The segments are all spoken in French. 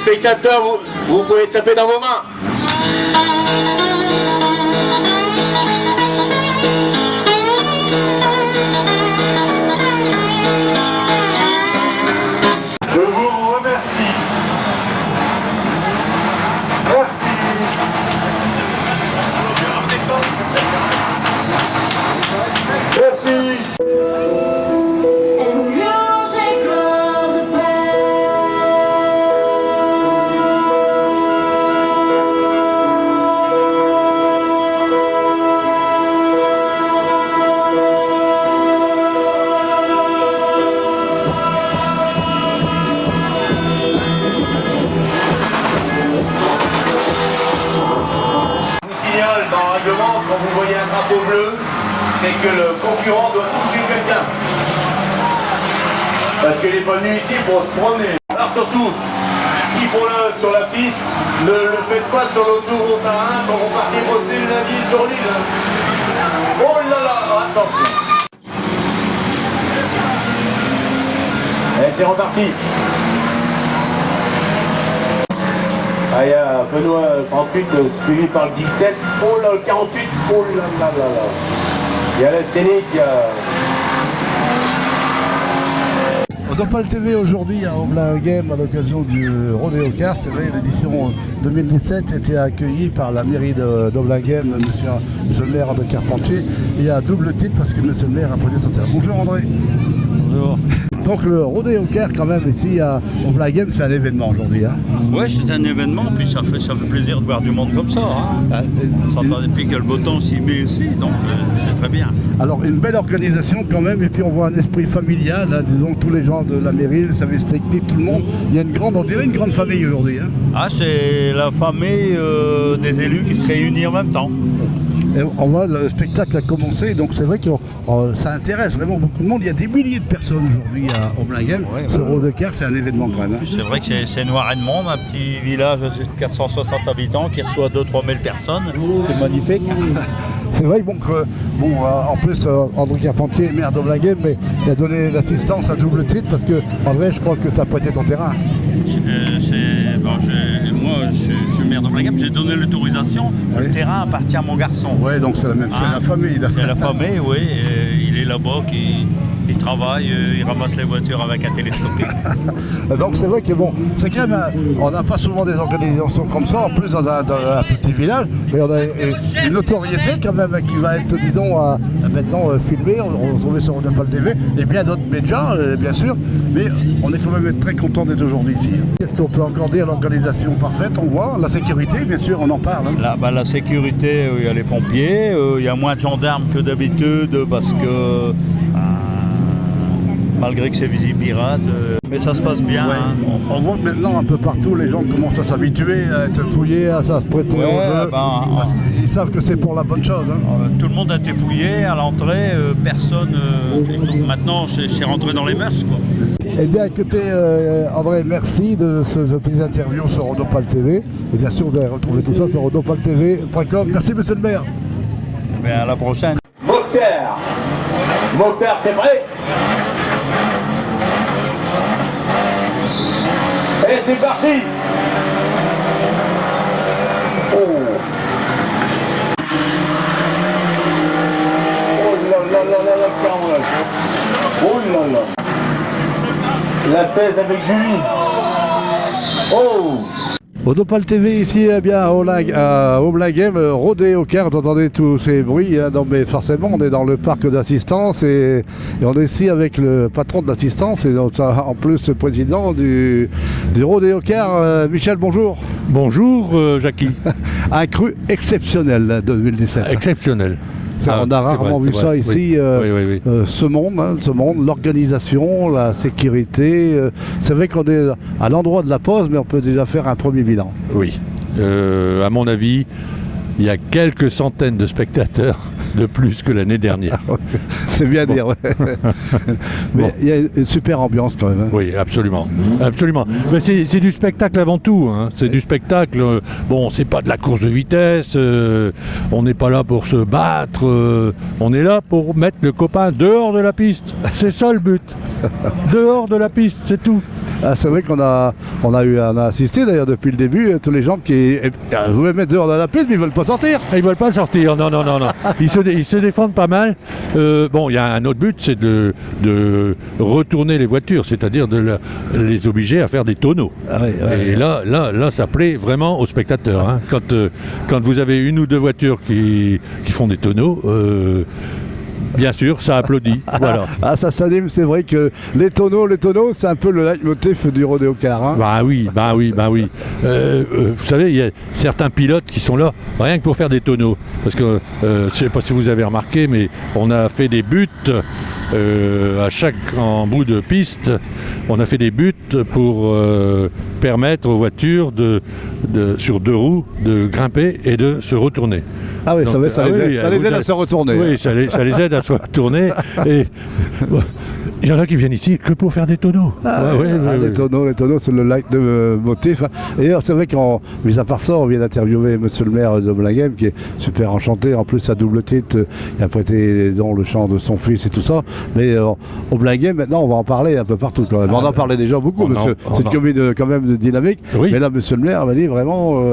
spectateurs, vous pouvez taper dans vos mains. Je vous remercie. Merci. Merci. Dans le règlement, quand vous voyez un drapeau bleu, c'est que le concurrent doit toucher quelqu'un. Parce qu'il n'est pas venu ici pour se promener. Alors surtout, ski sur la piste, ne le faites pas sur l'autoroute A1 quand vous partez bosser le lundi sur l'île. Oh là là, attention. Allez, c'est reparti. Ah, il y a Benoît 38 suivi par le 17. Oh là, le 48. Oh là là là là. Il y a la Séné qui a... Odopal TV aujourd'hui à Aublin-Game à l'occasion du Rodeo Car. C'est vrai, l'édition 2017 était accueillie par la mairie d'Aublin-Game, monsieur le maire de Carpentier. Il y a double titre parce que monsieur le maire a prêté son terrain. Bonjour André. Bonjour. Donc le Rodeo Car quand même ici à Aublin-Game, c'est un événement aujourd'hui. Hein. Ouais, c'est un événement, puis ça fait plaisir de voir du monde comme ça. Hein. On s'entend depuis que le beau temps s'y met ici, donc c'est très bien. Alors une belle organisation quand même, et puis on voit un esprit familial, hein, disons tous les gens de la mairie, le service technique, tout le monde. Il y a on dirait une grande famille aujourd'hui. Hein. Ah, c'est la famille des élus qui se réunit en même temps. Et on voit le spectacle a commencé, donc c'est vrai que ça intéresse vraiment beaucoup de monde. Il y a des milliers de personnes aujourd'hui à Aublin-Game. Ouais, ce Rodeo Car, c'est un événement quand même. Hein. C'est vrai que c'est noir et de monde, un petit village de 460 habitants qui reçoit 2-3 000 personnes. C'est magnifique. C'est vrai en plus André Carpentier est maire d'Aublin-Game, mais il a donné l'assistance à double titre parce que en vrai je crois que tu as prêté ton terrain. Moi je suis maire d'Aublin-Game, j'ai donné l'autorisation, oui. Le terrain appartient à mon garçon. Oui, donc c'est la même, c'est la famille. C'est la famille, oui, il est là-bas, il travaille, il ramasse les voitures avec un télescopique. Donc c'est vrai que bon, c'est quand même, on n'a pas souvent des organisations comme ça, en plus dans un petit village, mais on a une notoriété quand même qui va être, maintenant filmée, on va retrouver sur Odopal TV, et bien d'autres médias, bien sûr, mais on est quand même très content d'être aujourd'hui ici. Qu'est-ce qu'on peut encore dire? L'organisation parfaite, on voit, la sécurité, bien sûr, on en parle. Hein. La sécurité, il y a les pompiers, il y a moins de gendarmes que d'habitude, parce que... malgré que c'est visible pirate, mais ça se passe bien. Ouais. Hein. On voit que maintenant un peu partout, les gens commencent à s'habituer, à être fouillés, à se prêter au jeu. Ils savent que c'est pour la bonne chose. Hein. Tout le monde a été fouillé à l'entrée, personne. Maintenant, c'est rentré dans les mœurs, quoi. Eh bien, écoutez, André, merci de ce petit interview sur Odopal TV. Et bien sûr, vous allez retrouver tout ça sur odopaltv.com. Merci, monsieur le maire. Eh bien, à la prochaine. Mokhtar, t'es prêt? Et c'est parti. Oh là là là là là, oh là là. La 16 avec Julie. Oh. Odopal TV ici, eh bien, à Aublin-Game, Rodeo Car, vous entendez tous ces bruits, hein, non, mais forcément on est dans le parc d'assistance et on est ici avec le patron de l'assistance et en plus le président du Rodeo Car. Michel, bonjour. Bonjour Jackie. Un cru exceptionnel 2017. Exceptionnel. On a rarement vu ça ici, oui. ce monde, l'organisation, la sécurité. C'est vrai qu'on est à l'endroit de la pause, mais on peut déjà faire un premier bilan. Oui. À mon avis, il y a quelques centaines de spectateurs de plus que l'année dernière. C'est bien dire, ouais. Mais il y a une super ambiance quand même. Hein. Oui, absolument. Absolument. Mais c'est du spectacle avant tout. Hein. C'est du spectacle. Bon, c'est pas de la course de vitesse. On n'est pas là pour se battre. On est là pour mettre le copain dehors de la piste. C'est ça le but. Dehors de la piste, c'est tout. Ah, c'est vrai qu'on a assisté d'ailleurs depuis le début, tous les gens qui vous les mettre dehors dans la piste, mais ils veulent pas sortir. Ils veulent pas sortir, non. Ils se défendent pas mal. Bon, il y a un autre but, c'est de retourner les voitures, c'est-à-dire de les obliger à faire des tonneaux. Ah oui, Et là, ça plaît vraiment aux spectateurs. Hein. Quand vous avez une ou deux voitures qui font des tonneaux, bien sûr, ça applaudit. Voilà. Ah, ça s'anime, c'est vrai que les tonneaux, c'est un peu le leitmotiv du rodéo car. Hein. Bah oui. Vous savez, il y a certains pilotes qui sont là rien que pour faire des tonneaux. Parce que, je sais pas si vous avez remarqué, mais on a fait des buts en bout de piste. On a fait des buts pour permettre aux voitures sur deux roues de grimper et de se retourner. Ah oui, Donc, ça les aide à se retourner. Oui, ça les aide à se retourner. Et bon, il y en a qui viennent ici que pour faire des tonneaux. Les tonneaux, c'est le leitmotiv. D'ailleurs, c'est vrai mis à part ça, on vient d'interviewer monsieur le maire de Blainhem, qui est super enchanté. En plus, à double titre, il a prêté dans le chant de son fils et tout ça. Mais au Blainhem, maintenant, on va en parler un peu partout quand même. On en parlait déjà beaucoup, monsieur. C'est une commune quand même dynamique. Oui. Mais là, monsieur le maire m'a dit vraiment...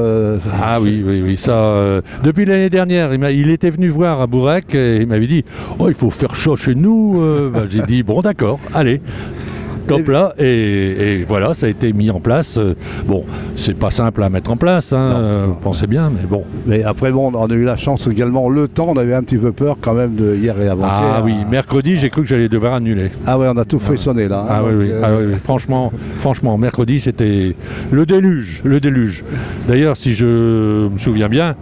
Oui. Ça, depuis l'année dernière, il était venu voir à Bourrec et il m'avait dit « Oh, il faut faire chaud chez nous. » J'ai dit « Bon, d'accord, allez. » Top là, et voilà, ça a été mis en place. Bon, c'est pas simple à mettre en place, vous pensez bien, mais bon. Mais après, bon, on a eu la chance également, le temps, on avait un petit peu peur quand même de hier et avant-hier. Ah oui, mercredi, j'ai cru que j'allais devoir annuler. Ah ouais, on a tout frissonné là. Ah oui. Franchement, mercredi, c'était le déluge. D'ailleurs, si je me souviens bien,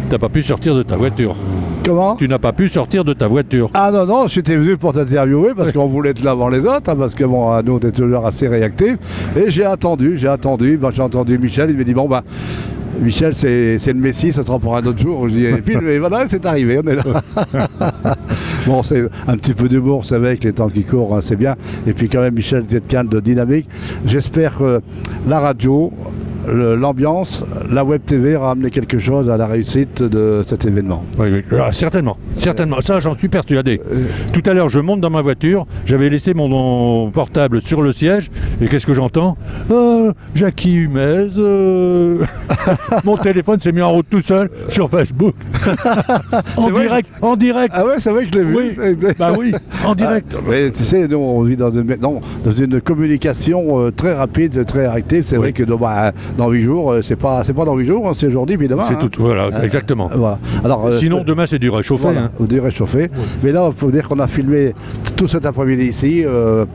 t'as pas pu sortir de ta voiture. Comment ? Tu n'as pas pu sortir de ta voiture. Ah non, j'étais venu pour t'interviewer parce qu'on voulait être là avant les autres, parce que bon, nous on est toujours assez réactifs. Et j'ai attendu, j'ai entendu Michel, il m'a dit bon bah Michel c'est le Messie, ça sera pour un autre jour. Je dis, et puis mais voilà, c'est arrivé, on est là. Bon, c'est un petit peu d'humour, c'est vrai, avec les temps qui courent, hein, c'est bien. Et puis quand même Michel, quelqu'un de dynamique. J'espère que la radio, l'ambiance, la web TV a amené quelque chose à la réussite de cet événement. Oui. Certainement. Ça, j'en suis persuadé. Tout à l'heure, je monte dans ma voiture, j'avais laissé mon portable sur le siège, et qu'est-ce que j'entends ? Jackie Humez, mon téléphone s'est mis en route tout seul sur Facebook. en direct. Ah ouais, c'est vrai que je l'ai vu. Oui, en direct. Mais tu sais, nous, on vit dans une communication très rapide, très active. C'est vrai que dans 8 jours, c'est pas dans 8 jours, hein, c'est aujourd'hui puis demain. C'est tout, voilà, exactement. Voilà. Alors, sinon, demain, c'est du réchauffé. Voilà, du réchauffé. Oui. Mais là, il faut dire qu'on a filmé tout cet après-midi ici,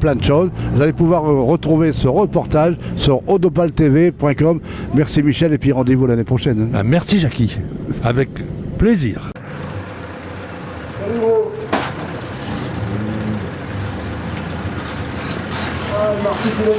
plein de choses. Vous allez pouvoir retrouver ce reportage sur odopaltv.com. Merci Michel, et puis rendez-vous l'année prochaine. Merci Jackie, avec plaisir. Salut gros. Merci pour